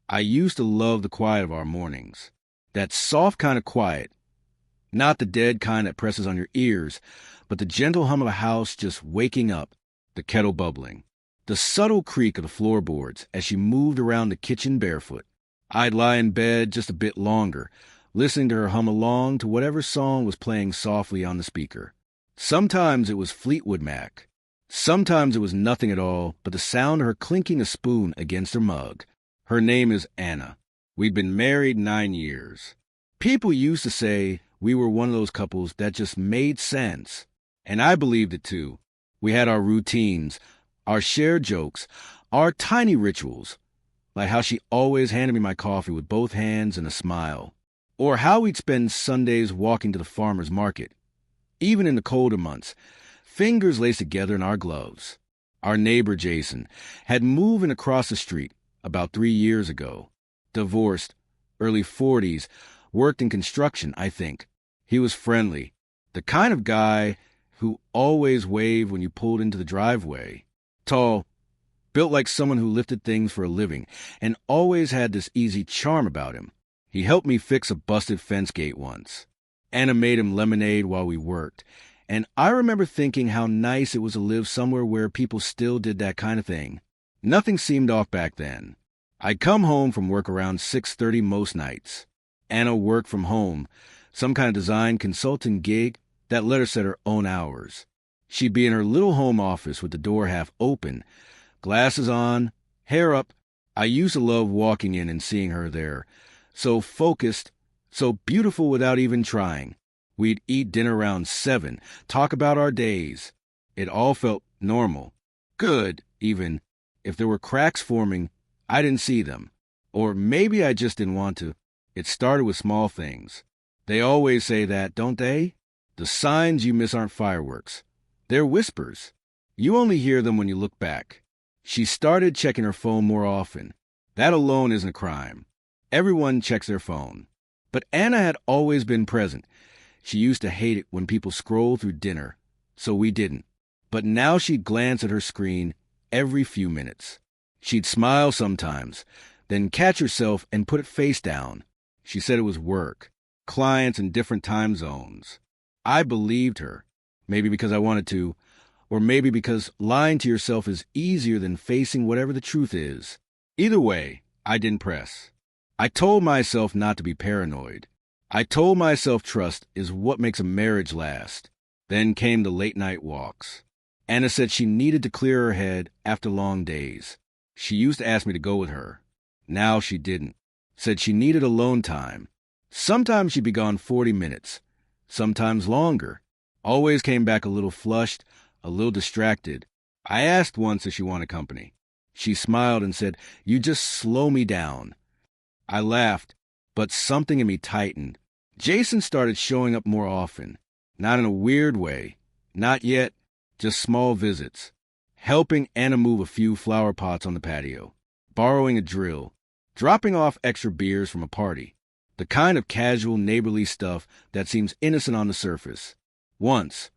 I used to love the quiet of our mornings. That soft kind of quiet, not the dead kind that presses on your ears, but the gentle hum of a house just waking up, the kettle bubbling, the subtle creak of the floorboards as she moved around the kitchen barefoot. I'd lie in bed just a bit longer, listening to her hum along to whatever song was playing softly on the speaker. Sometimes it was Fleetwood Mac. Sometimes it was nothing at all but the sound of her clinking a spoon against her mug. Her name is Anna. We'd been married 9 years. People used to say we were one of those couples that just made sense. And I believed it too. We had our routines, our shared jokes, our tiny rituals, like how she always handed me my coffee with both hands and a smile, or how we'd spend Sundays walking to the farmer's market. Even in the colder months, fingers laced together in our gloves. Our neighbor, Jason, had moved in across the street about 3 years ago. Divorced, early 40s, worked in construction, I think. He was friendly, the kind of guy who always waved when you pulled into the driveway. Tall, built like someone who lifted things for a living, and always had this easy charm about him. He helped me fix a busted fence gate once. Anna made him lemonade while we worked, and I remember thinking how nice it was to live somewhere where people still did that kind of thing. Nothing seemed off back then. I'd come home from work around 6:30 most nights. Anna worked from home, some kind of design consulting gig that let her set her own hours. She'd be in her little home office with the door half open, glasses on, hair up. I used to love walking in and seeing her there, so focused, so beautiful without even trying. We'd eat dinner around 7, talk about our days. It all felt normal. Good, even. If there were cracks forming, I didn't see them. Or maybe I just didn't want to. It started with small things. They always say that, don't they? The signs you miss aren't fireworks. They're whispers. You only hear them when you look back. She started checking her phone more often. That alone isn't a crime. Everyone checks their phone. But Anna had always been present. She used to hate it when people scrolled through dinner, so we didn't. But now she'd glance at her screen every few minutes. She'd smile sometimes, then catch herself and put it face down. She said it was work, clients in different time zones. I believed her, maybe because I wanted to, or maybe because lying to yourself is easier than facing whatever the truth is. Either way, I didn't press. I told myself not to be paranoid. I told myself trust is what makes a marriage last. Then came the late-night walks. Anna said she needed to clear her head after long days. She used to ask me to go with her. Now she didn't. Said she needed alone time. Sometimes she'd be gone 40 minutes. Sometimes longer. Always came back a little flushed, a little distracted. I asked once if she wanted company. She smiled and said, "You just slow me down." I laughed, but something in me tightened. Jason started showing up more often. Not in a weird way. Not yet. Just small visits. Helping Anna move a few flower pots on the patio. Borrowing a drill. Dropping off extra beers from a party. The kind of casual, neighborly stuff that seems innocent on the surface. Once,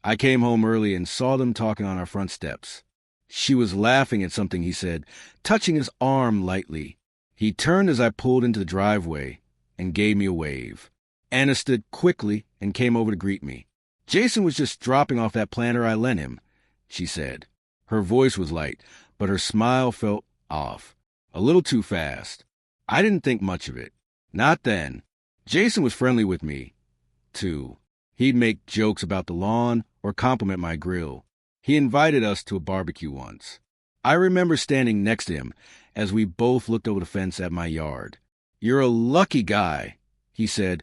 I came home early and saw them talking on our front steps. She was laughing at something he said, touching his arm lightly. He turned as I pulled into the driveway and gave me a wave. Anna stood quickly and came over to greet me. "Jason was just dropping off that planter I lent him," she said. Her voice was light, but her smile felt off. A little too fast. I didn't think much of it. Not then. Jason was friendly with me, too. He'd make jokes about the lawn or compliment my grill. He invited us to a barbecue once. I remember standing next to him as we both looked over the fence at my yard. "You're a lucky guy," he said,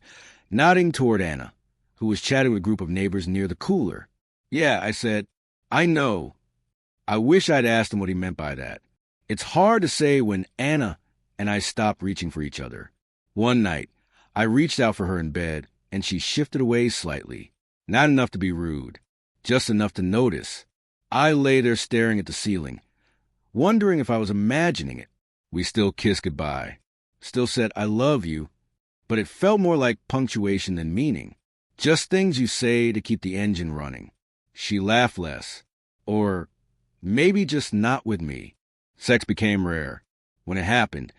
nodding toward Anna, who was chatting with a group of neighbors near the cooler. "Yeah," I said. "I know." I wish I'd asked him what he meant by that. It's hard to say when Anna and I stopped reaching for each other. One night, I reached out for her in bed, and she shifted away slightly. Not enough to be rude, just enough to notice. I lay there staring at the ceiling, wondering if I was imagining it. We still kissed goodbye. Still said, "I love you," but it felt more like punctuation than meaning. Just things you say to keep the engine running. She laughed less. Or maybe just not with me. Sex became rare. When it happened,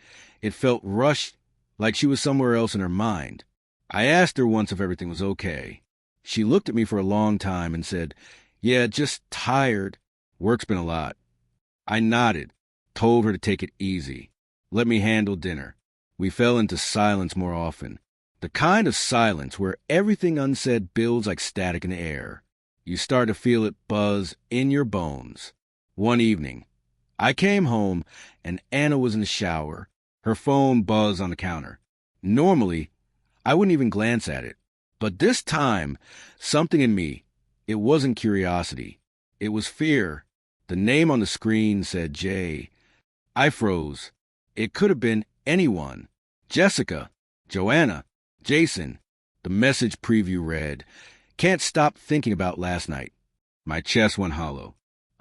It felt rushed, like she was somewhere else in her mind. I asked her once if everything was okay. She looked at me for a long time and said, "Yeah, just tired. Work's been a lot." I nodded, told her to take it easy. Let me handle dinner. We fell into silence more often. The kind of silence where everything unsaid builds like static in the air. You start to feel it buzz in your bones. One evening, I came home and Anna was in the shower. Her phone buzzed on the counter. Normally, I wouldn't even glance at it. But this time, something in me, it wasn't curiosity. It was fear. The name on the screen said Jay. I froze. It could have been anyone. Jessica, Joanna, Jason. The message preview read, "Can't stop thinking about last night." My chest went hollow.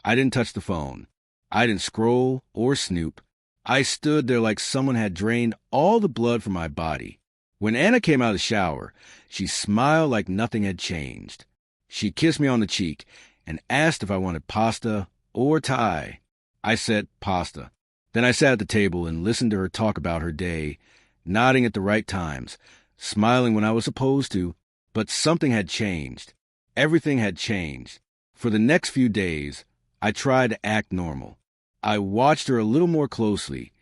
I didn't touch the phone. I didn't scroll or snoop. I stood there like someone had drained all the blood from my body. When Anna came out of the shower, she smiled like nothing had changed. She kissed me on the cheek and asked if I wanted pasta or Thai. I said pasta. Then I sat at the table and listened to her talk about her day, nodding at the right times, smiling when I was supposed to, but something had changed. Everything had changed. For the next few days, I tried to act normal. I watched her a little more closely,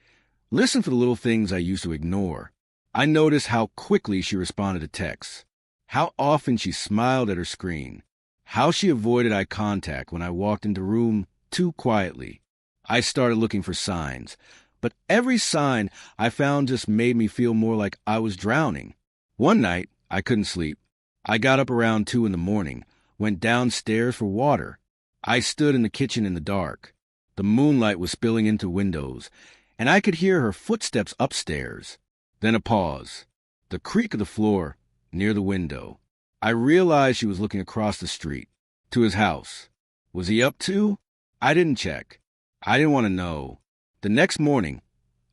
listened for the little things I used to ignore. I noticed how quickly she responded to texts, how often she smiled at her screen, how she avoided eye contact when I walked into the room too quietly. I started looking for signs, but every sign I found just made me feel more like I was drowning. One night, I couldn't sleep. I got up around 2 in the morning, went downstairs for water. I stood in the kitchen in the dark. The moonlight was spilling into windows, and I could hear her footsteps upstairs. Then a pause. The creak of the floor near the window. I realized she was looking across the street, to his house. Was he up too? I didn't check. I didn't want to know. The next morning,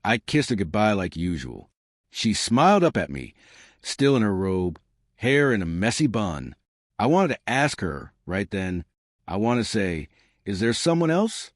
I kissed her goodbye like usual. She smiled up at me, still in her robe, hair in a messy bun. I wanted to ask her, right then, I want to say, "Is there someone else?"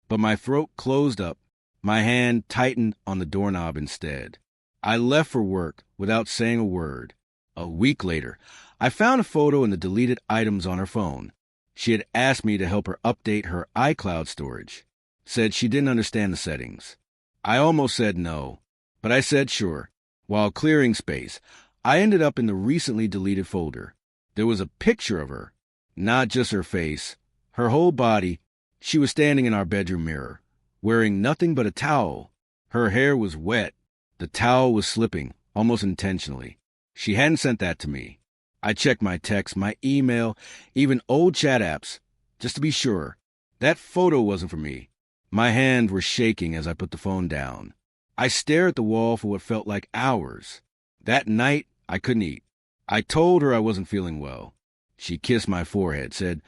But my throat closed up. My hand tightened on the doorknob instead. I left for work without saying a word. A week later, I found a photo in the deleted items on her phone. She had asked me to help her update her iCloud storage. Said she didn't understand the settings. I almost said no, but I said sure. While clearing space, I ended up in the recently deleted folder. There was a picture of her, not just her face, her whole body. She was standing in our bedroom mirror, wearing nothing but a towel. Her hair was wet. The towel was slipping, almost intentionally. She hadn't sent that to me. I checked my text, my email, even old chat apps, just to be sure. That photo wasn't for me. My hands were shaking as I put the phone down. I stared at the wall for what felt like hours. That night, I couldn't eat. I told her I wasn't feeling well. She kissed my forehead, said,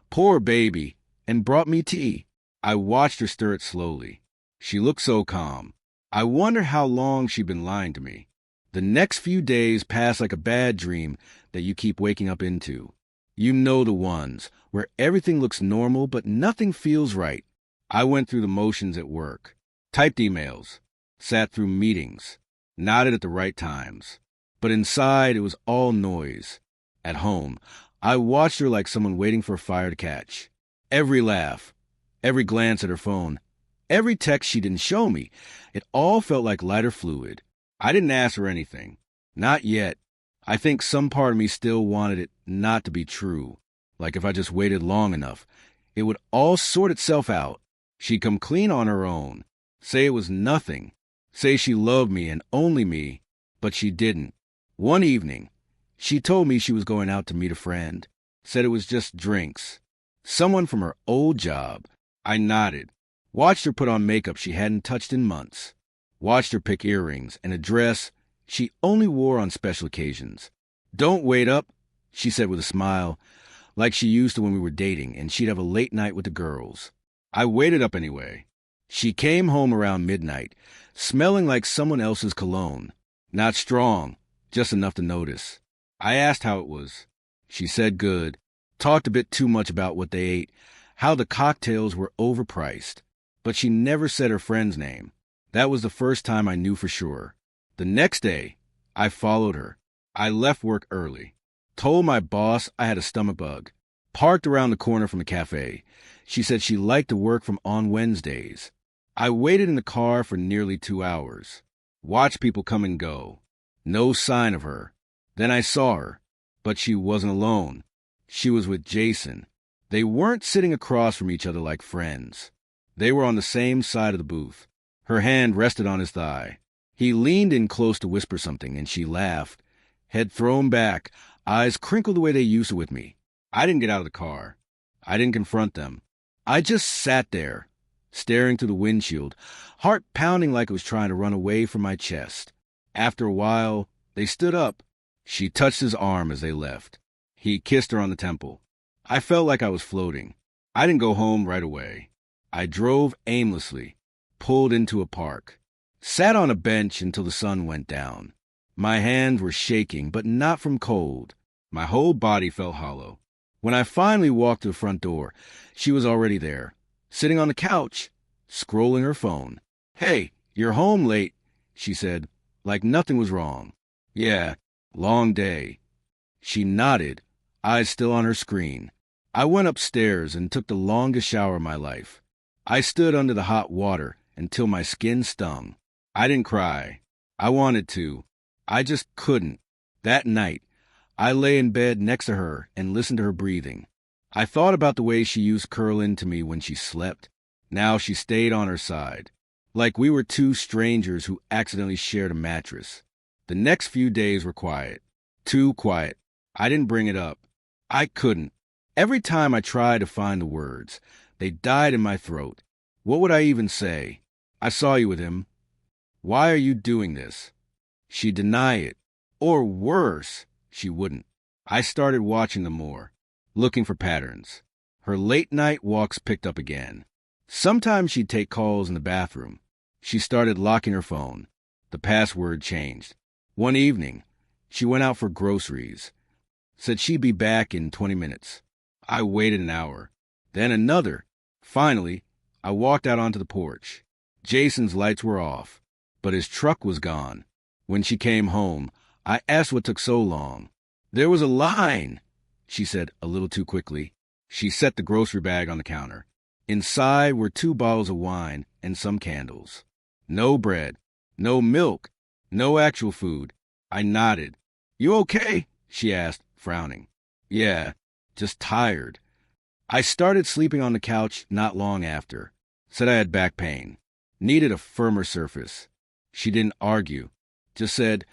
"Poor baby," and brought me tea. I watched her stir it slowly. She looked so calm. I wonder how long she'd been lying to me. The next few days passed like a bad dream that you keep waking up into. You know the ones where everything looks normal but nothing feels right. I went through the motions at work, typed emails, sat through meetings, nodded at the right times. But inside, it was all noise. At home, I watched her like someone waiting for a fire to catch. Every laugh, every glance at her phone, every text she didn't show me, it all felt like lighter fluid. I didn't ask her anything. Not yet. I think some part of me still wanted it not to be true. Like if I just waited long enough, it would all sort itself out. She'd come clean on her own, say it was nothing, say she loved me and only me, but she didn't. One evening, she told me she was going out to meet a friend, said it was just drinks. Someone from her old job. I nodded, watched her put on makeup she hadn't touched in months, watched her pick earrings and a dress she only wore on special occasions. "Don't wait up," she said with a smile, like she used to when we were dating and she'd have a late night with the girls. I waited up anyway. She came home around midnight, smelling like someone else's cologne. Not strong, just enough to notice. I asked how it was. She said good, talked a bit too much about what they ate, how the cocktails were overpriced. But she never said her friend's name. That was the first time I knew for sure. The next day, I followed her. I left work early, told my boss I had a stomach bug, parked around the corner from a cafe. She said she liked to work from on Wednesdays. I waited in the car for nearly 2 hours, watched people come and go. No sign of her. Then I saw her, but she wasn't alone. She was with Jason. They weren't sitting across from each other like friends. They were on the same side of the booth. Her hand rested on his thigh. He leaned in close to whisper something, and she laughed, head thrown back, eyes crinkled the way they used to with me. I didn't get out of the car. I didn't confront them. I just sat there, staring through the windshield, heart pounding like it was trying to run away from my chest. After a while, they stood up. She touched his arm as they left. He kissed her on the temple. I felt like I was floating. I didn't go home right away. I drove aimlessly, pulled into a park, sat on a bench until the sun went down. My hands were shaking, but not from cold. My whole body felt hollow. When I finally walked to the front door, she was already there, sitting on the couch, scrolling her phone. "Hey, you're home late," she said, like nothing was wrong. "Yeah, long day." She nodded, eyes still on her screen. I went upstairs and took the longest shower of my life. I stood under the hot water until my skin stung. I didn't cry. I wanted to. I just couldn't. That night, I lay in bed next to her and listened to her breathing. I thought about the way she used to curl into me when she slept. Now she stayed on her side, like we were two strangers who accidentally shared a mattress. The next few days were quiet. Too quiet. I didn't bring it up. I couldn't. Every time I tried to find the words, they died in my throat. What would I even say? "I saw you with him. Why are you doing this?" She'd deny it. Or worse, she wouldn't. I started watching them more, looking for patterns. Her late-night walks picked up again. Sometimes she'd take calls in the bathroom. She started locking her phone. The password changed. One evening, she went out for groceries. Said she'd be back in 20 minutes. I waited an hour. Then another. Finally, I walked out onto the porch. Jason's lights were off, but his truck was gone. When she came home, I asked what took so long. "There was a line," she said a little too quickly. She set the grocery bag on the counter. Inside were 2 bottles of wine and some candles. No bread, no milk, no actual food. I nodded. "You okay?" she asked, frowning. "Yeah, just tired." I started sleeping on the couch not long after. Said I had back pain. Needed a firmer surface. She didn't argue. Just said,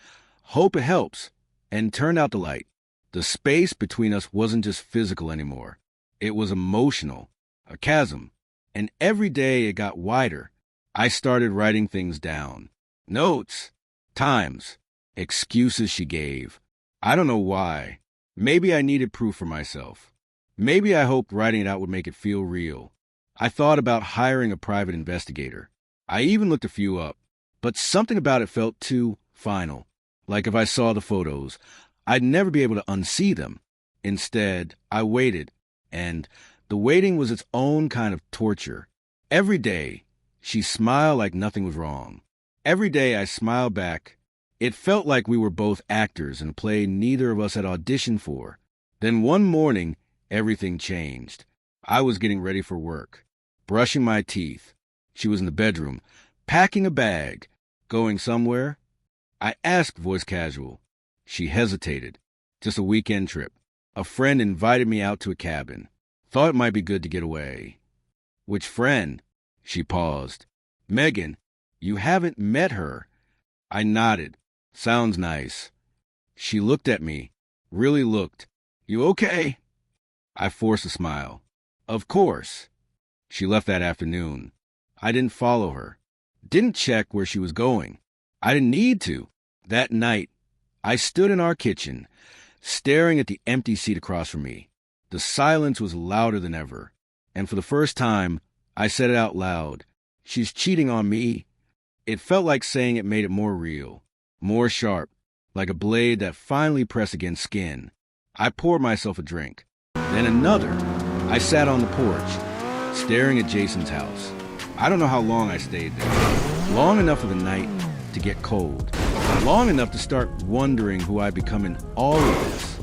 "Hope it helps," and turned out the light. The space between us wasn't just physical anymore. It was emotional, a chasm. And every day it got wider. I started writing things down. Notes, times, excuses she gave. I don't know why. Maybe I needed proof for myself. Maybe I hoped writing it out would make it feel real. I thought about hiring a private investigator. I even looked a few up, but something about it felt too final. Like if I saw the photos, I'd never be able to unsee them. Instead, I waited, and the waiting was its own kind of torture. Every day, she smiled like nothing was wrong. Every day I smiled back. It felt like we were both actors in a play neither of us had auditioned for. Then one morning, everything changed. I was getting ready for work, brushing my teeth. She was in the bedroom, packing a bag, going somewhere. I asked, voice casual. She hesitated. Just a weekend trip. A friend invited me out to a cabin. Thought it might be good to get away. "Which friend?" She paused. "Megan. You haven't met her." I nodded. "Sounds nice." She looked at me. Really looked. "You okay?" I forced a smile. "Of course." She left that afternoon. I didn't follow her. Didn't check where she was going. I didn't need to. That night, I stood in our kitchen, staring at the empty seat across from me. The silence was louder than ever. And for the first time, I said it out loud. "She's cheating on me." It felt like saying it made it more real, more sharp, like a blade that finally pressed against skin. I poured myself a drink. Then another. I sat on the porch, staring at Jason's house. I don't know how long I stayed there. Long enough for the night to get cold. Long enough to start wondering who I'd become in all of this.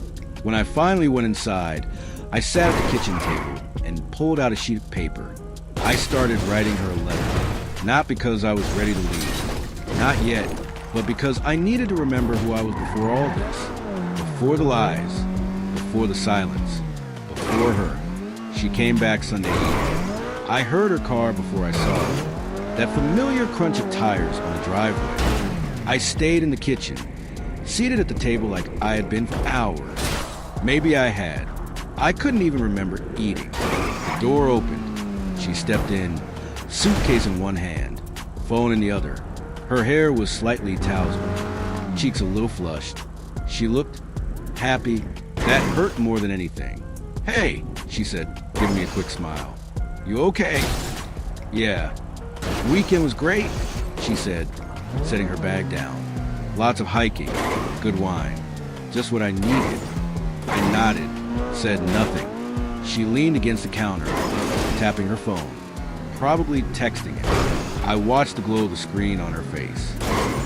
When I finally went inside, I sat at the kitchen table and pulled out a sheet of paper. I started writing her a letter, not because I was ready to leave, not yet, but because I needed to remember who I was before all this, before the lies, before the silence, before her. She came back Sunday evening. I heard her car before I saw her, that familiar crunch of tires on the driveway. I stayed in the kitchen, seated at the table like I had been for hours. Maybe I had. I couldn't even remember eating. The door opened. She stepped in, suitcase in one hand, phone in the other. Her hair was slightly tousled, cheeks a little flushed. She looked happy. That hurt more than anything. "Hey," she said, giving me a quick smile. "You okay?" "Yeah." "Weekend was great," she said, setting her bag down. "Lots of hiking, good wine, just what I needed." I nodded, said nothing. She leaned against the counter, tapping her phone, probably texting it. I watched the glow of the screen on her face.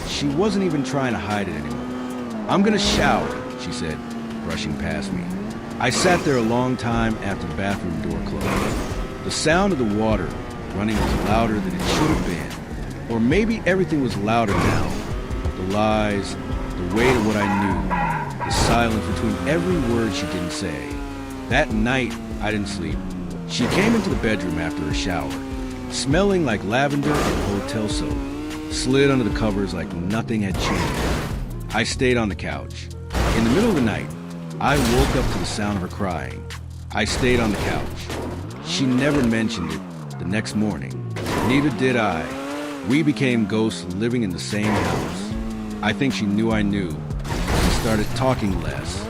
She wasn't even trying to hide it anymore. "I'm gonna shower," she said, brushing past me. I sat there a long time after the bathroom door closed. The sound of the water running was louder than it should have been. Or maybe everything was louder now. The lies, the weight of what I knew, the silence between every word she didn't say. That night, I didn't sleep. She came into the bedroom after her shower, smelling like lavender and hotel soap, slid under the covers like nothing had changed. I stayed on the couch. In the middle of the night, I woke up to the sound of her crying. I stayed on the couch. She never mentioned it the next morning. Neither did I. We became ghosts living in the same house. I think she knew I knew. She started talking less,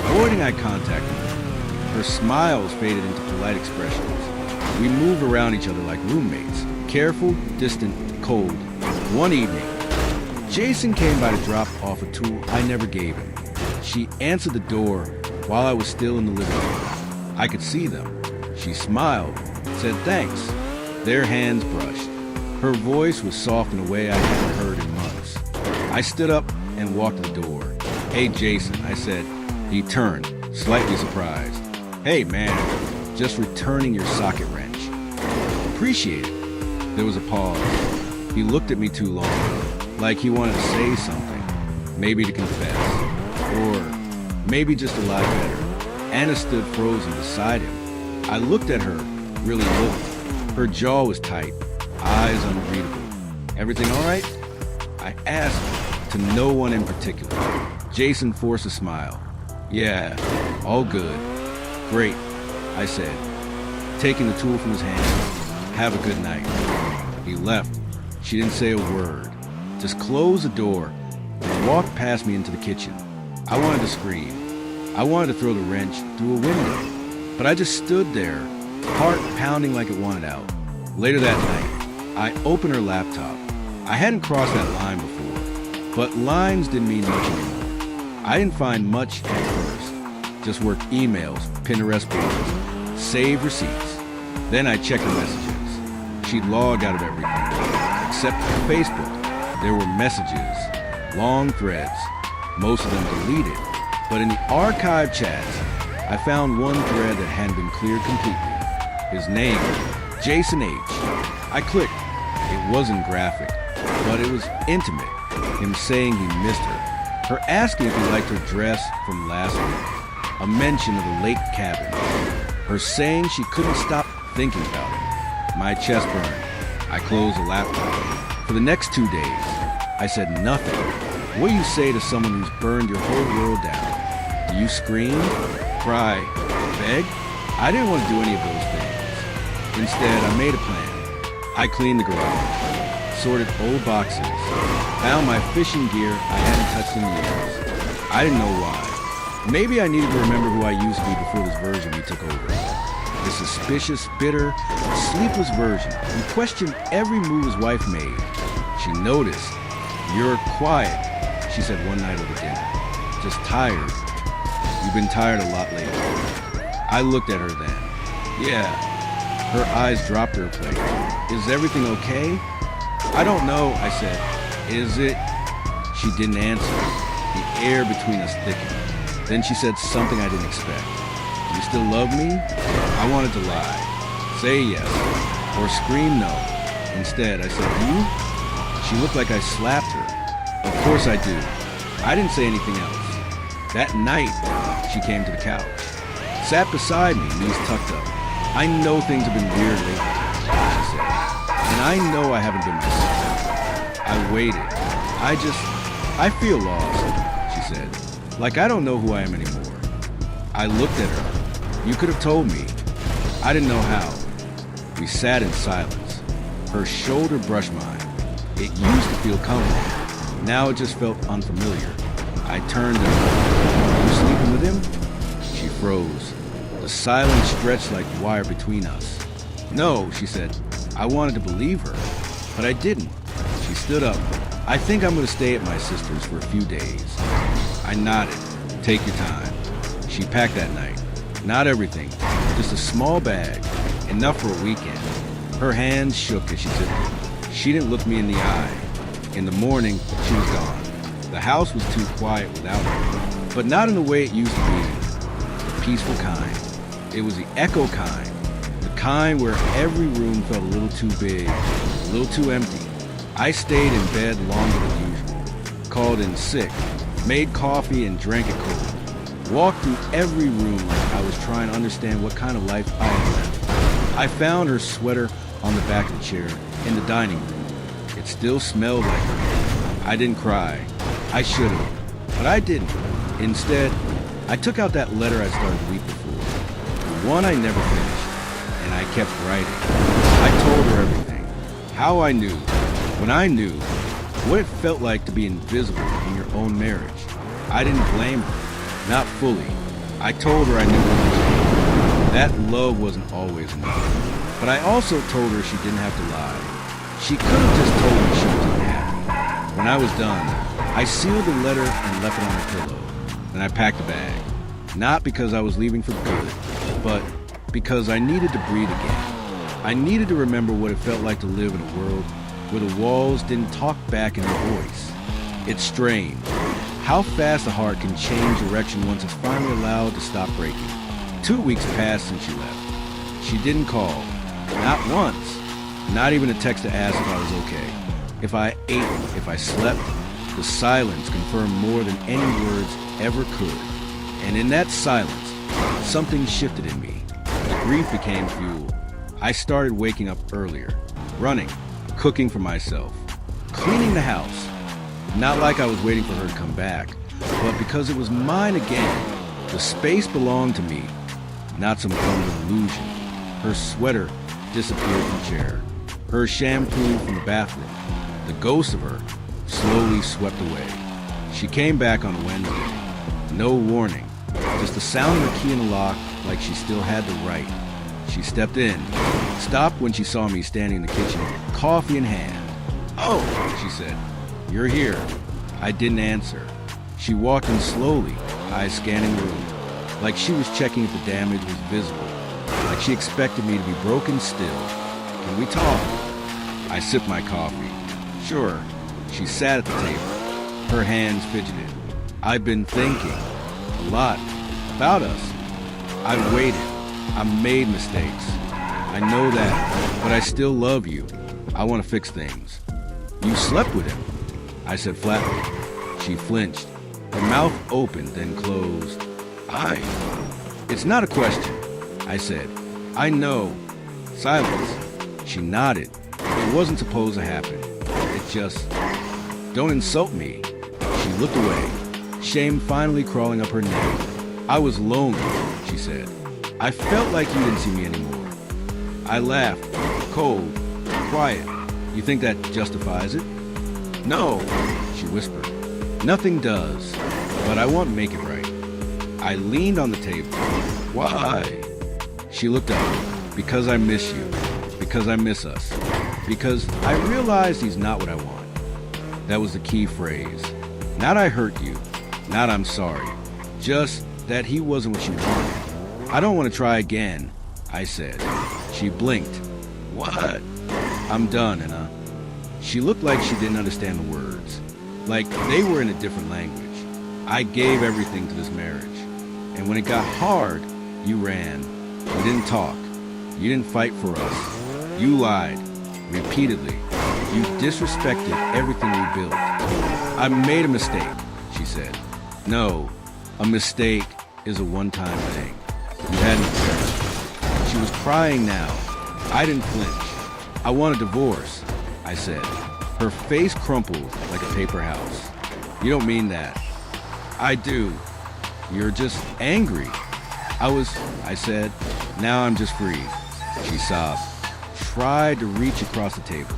avoiding eye contact with me. Her smiles faded into polite expressions. We moved around each other like roommates, careful, distant, cold. One evening, Jason came by to drop off a tool I never gave him. She answered the door while I was still in the living room. I could see them. She smiled, said thanks. Their hands brushed. Her voice was soft in a way I hadn't heard in months. I stood up and walked to the door. "Hey, Jason," I said. He turned, slightly surprised. "Hey, man, just returning your socket wrench." "Appreciate it." There was a pause. He looked at me too long, like he wanted to say something, maybe to confess, or maybe just to lie better. Anna stood frozen beside him. I looked at her, really looked. Her jaw was tight, eyes unreadable. "Everything all right?" I asked, to no one in particular. Jason forced a smile. "Yeah, all good." "Great," I said, taking the tool from his hand. "Have a good night." He left. She didn't say a word, just closed the door and walked past me into the kitchen. I wanted to scream. I wanted to throw the wrench through a window, but I just stood there, heart pounding like it wanted out. Later that night, I opened her laptop. I hadn't crossed that line before, but lines didn't mean much anymore. I didn't find much at first. Just work emails, Pinterest boards, save receipts. Then I checked her messages. She'd logged out of everything, except Facebook. There were messages, long threads, most of them deleted. But in the archive chats, I found one thread that hadn't been cleared completely. His name, Jason H. I clicked. It wasn't graphic, but it was intimate. Him saying he missed her. Her asking if he liked her dress from last week. A mention of the lake cabin. Her saying she couldn't stop thinking about it. My chest burned. I closed the laptop. For the next 2 days, I said nothing. What do you say to someone who's burned your whole world down? Do you scream? Cry? Beg? I didn't want to do any of those things. Instead, I made a plan. I cleaned the garage, sorted old boxes, found my fishing gear I hadn't touched in years. I didn't know why. Maybe I needed to remember who I used to be before this version we took over. The suspicious, bitter, sleepless version who questioned every move his wife made. She noticed. "You're quiet," she said one night over dinner. "Just tired. You've been tired a lot lately." I looked at her then. "Yeah." Her eyes dropped to her plate. "Is everything okay?" I don't know, I said. Is it? She didn't answer. The air between us thickened. Then she said something I didn't expect. You still love me? I wanted to lie. Say yes. Or scream no. Instead, I said, you? She looked like I slapped her. Of course I do. I didn't say anything else. That night, she came to the couch. Sat beside me, knees tucked up. I know things have been weird lately, she said. And I know I haven't been myself. I waited. I feel lost, she said. Like I don't know who I am anymore. I looked at her. You could have told me. I didn't know how. We sat in silence. Her shoulder brushed mine. It used to feel comfortable. Now it just felt unfamiliar. I turned to her. You sleeping with him? She froze. The silence stretched like wire between us. No, she said. I wanted to believe her, but I didn't. She stood up. I think I'm going to stay at my sister's for a few days. I nodded. Take your time. She packed that night. Not everything, just a small bag, enough for a weekend. Her hands shook as she took it. She didn't look me in the eye. In the morning, she was gone. The house was too quiet without her, but not in the way it used to be. The peaceful kind. It was the echo kind. The kind where every room felt a little too big, a little too empty. I stayed in bed longer than usual, called in sick, made coffee and drank it cold, walked through every room like I was trying to understand what kind of life I had left. I found her sweater on the back of the chair in the dining room. It still smelled like her. I didn't cry. I should have, but I didn't. Instead, I took out that letter I started the week before, the one I never finished, and I kept writing. I told her everything, how I knew, when I knew, what it felt like to be invisible in your own marriage. I didn't blame her, not fully. I told her I knew what that love wasn't always enough, but I also told her she didn't have to lie. She could have just told me she was unhappy. When I was done, I sealed the letter and left it on her pillow. Then I packed the bag. Not because I was leaving for good, but because I needed to breathe again. I needed to remember what it felt like to live in a world where the walls didn't talk back in your voice. It's strange how fast a heart can change direction once it's finally allowed to stop breaking. 2 weeks passed since she left. She didn't call. Not once. Not even a text to ask if I was okay. If I ate, if I slept. The silence confirmed more than any words ever could. And in that silence, something shifted in me. The grief became fuel. I started waking up earlier, running, cooking for myself, cleaning the house. Not like I was waiting for her to come back, but because it was mine again. The space belonged to me, not some kind of illusion. Her sweater disappeared from the chair. Her shampoo from the bathroom. The ghost of her slowly swept away. She came back on Wednesday. No warning, just the sound of the key in the lock like she still had the right. She stepped in, stopped when she saw me standing in the kitchen, coffee in hand. "Oh," she said, "you're here." I didn't answer. She walked in slowly, eyes scanning the room, like she was checking if the damage was visible, like she expected me to be broken still. "Can we talk?" I sipped my coffee. "Sure." She sat at the table. Her hands fidgeted. "I've been thinking a lot about us. I waited. I made mistakes. I know that, but I still love you. I want to fix things." "You slept with him," I said flatly. She flinched. Her mouth opened, then closed. It's not a question," I said. "I know." Silence. She nodded. It wasn't supposed to happen. It just... "Don't insult me." She looked away, shame finally crawling up her neck. "I was lonely," she said. "I felt like you didn't see me anymore." I laughed, cold, quiet. "You think that justifies it?" "No," she whispered. "Nothing does, but I won't make it right." I leaned on the table. "Why?" She looked up. "Because I miss you. Because I miss us. Because I realized he's not what I want." That was the key phrase. Not "I hurt you," not "I'm sorry," just that he wasn't what you wanted. "I don't want to try again," I said. She blinked. "What?" "I'm done, Anna." She looked like she didn't understand the words, like they were in a different language. I gave everything to this marriage. And when it got hard, you ran. You didn't talk. You didn't fight for us. You lied. Repeatedly. You disrespected everything we built. I made a mistake, she said. No, a mistake is a one-time thing. You hadn't said. She was crying now. I didn't flinch. I want a divorce, I said. Her face crumpled like a paper house. You don't mean that. I do. You're just angry. I said. Now I'm just free. She sobbed. Tried to reach across the table.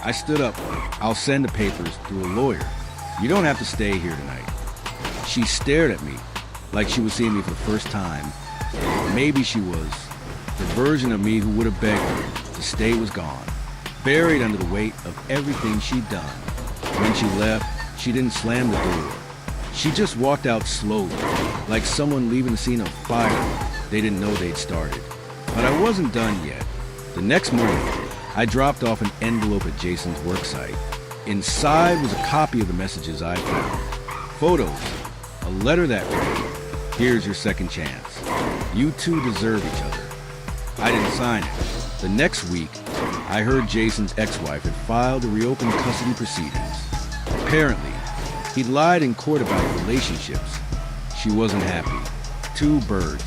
I stood up. I'll send the papers through a lawyer. You don't have to stay here tonight. She stared at me like she was seeing me for the first time. Maybe she was. The version of me who would have begged her to stay was gone, buried under the weight of everything she'd done. When she left, she didn't slam the door. She just walked out slowly, like someone leaving the scene of fire they didn't know they'd started. But I wasn't done yet. The next morning, I dropped off an envelope at Jason's worksite. Inside was a copy of the messages I found. Photos, a letter that read, "Here's your second chance. You two deserve each other." I didn't sign it. The next week, I heard Jason's ex-wife had filed to reopen custody proceedings. Apparently, he'd lied in court about relationships. She wasn't happy. 2 birds,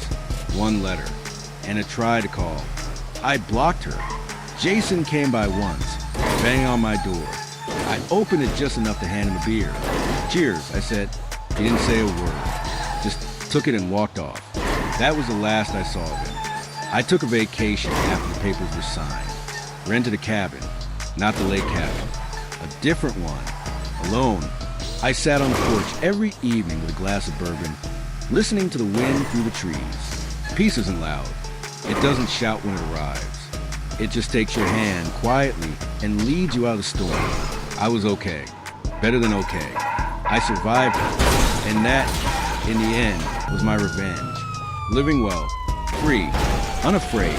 1 letter, and a try to call. I blocked her. Jason came by once, banging on my door. I opened it just enough to hand him a beer. "Cheers," I said. He didn't say a word, just took it and walked off. That was the last I saw of him. I took a vacation after the papers were signed. Rented a cabin, not the lake cabin, a different one, alone. I sat on the porch every evening with a glass of bourbon, listening to the wind through the trees. Peace isn't loud. It doesn't shout when it arrives. It just takes your hand quietly and leads you out of the storm. I was okay. Better than okay. I survived it. And that, in the end, was my revenge. Living well, free, unafraid,